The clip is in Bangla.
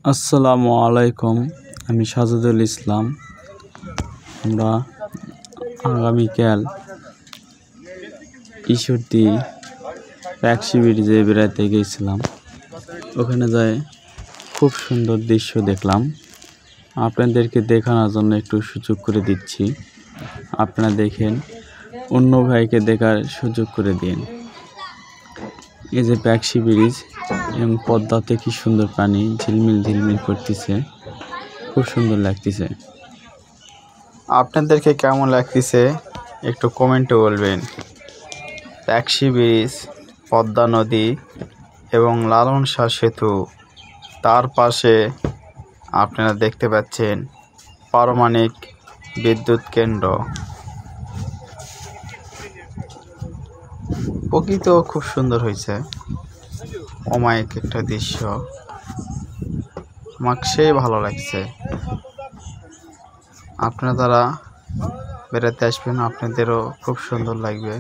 আসসালামু আলাইকুম। আমি সাজেদুল ইসলাম। আমরা আগামীকাল ঈশ্বরদী ট্যাক্সি ব্রিজে বেড়াতে গিয়েছিলাম। ওখানে যাই খুব সুন্দর দৃশ্য দেখলাম। আপনাদেরকে দেখানোর জন্য একটু সুযোগ করে দিচ্ছি। আপনারা দেখেন, অন্য ভাইকে দেখার সুযোগ করে দিন। এই যে ট্যাক্সি ব্রিজ এবং পদ্মাতে কি সুন্দর পানি ঝিলমিল ঝিলমিল করতেছে, খুব সুন্দর লাগতেছে। আপনাদেরকে কেমন লাগতেছে একটু কমেন্টে বলবেন। ট্যাক্সি ব্রিজ, পদ্মা নদী এবং লালন শাহ সেতু, তার পাশে আপনারা দেখতে পাচ্ছেন পারমাণবিক বিদ্যুৎ কেন্দ্র। প্রকৃত খুব সুন্দর হয়েছে, অমায়িক একটা দৃশ্য, আমাকে সেই ভালো লাগছে। আপনারা যারা বেড়াতে আসবেন আপনাদেরও খুব সুন্দর লাগবে।